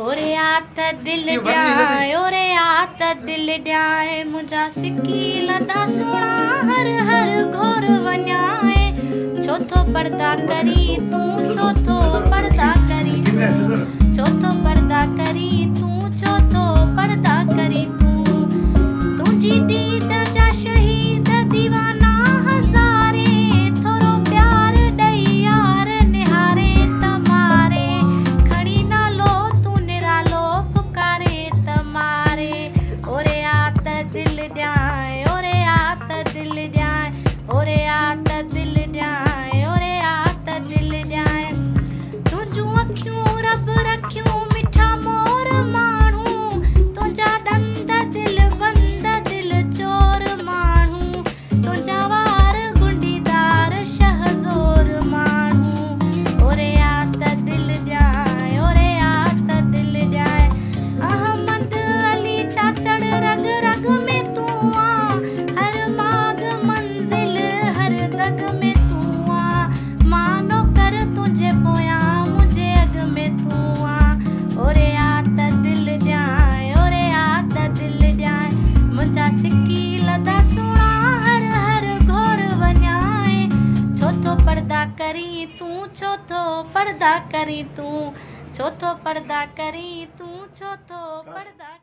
ओरे आत दिल ॾियाए ओरे आत दिल ॾियाए मुंहिंजा सिकी लदा सोणा हर हर घोर वञाए छो थो पर्दा करी तूं छो थो पर्दा करी छो थो पर्दा करी तूं छो थो पर्दा करी तूं तुंहिंजी दीद जा शहीद दीवाना हज़ारे थोरो प्यार ॾेई यार निहारे त मारे खणी नालो तूं निरालो पुकारे त मारे ओरे आत दिल ॾियाए ओरे आत दिल ॾियाए ओरे आत दिल ॾियाए ओरे आत दिल ॾियाए तुंहिंजूं अखियूं रब रखियूं मिठा मोर माण्हू तुंहिंजा ॾंद दिल बंद दिल चोर माण्हू तुंहिंजा वार गुंडीदार शहज़ोर माण्हू ओरे आत दिल ॾियाए ओरे आत दिल ॾियाए अहमद अली चाचड़ रग रग में तूं हर माग मंज़िल हर दग में तूं मानो कर तुंहिंजे पोयां मुंहिंजे अॻ में तूं ओरे आत दिल ॾियाए ओरे आत दिल ॾियाए मुंहिंजा सिकी लदा सोणा हर हर घोर वञाए छो थो पर्दा करी तूं छो थो पर्दा करी तूं छो थो पर्दा करी तूं छो थो पर्दा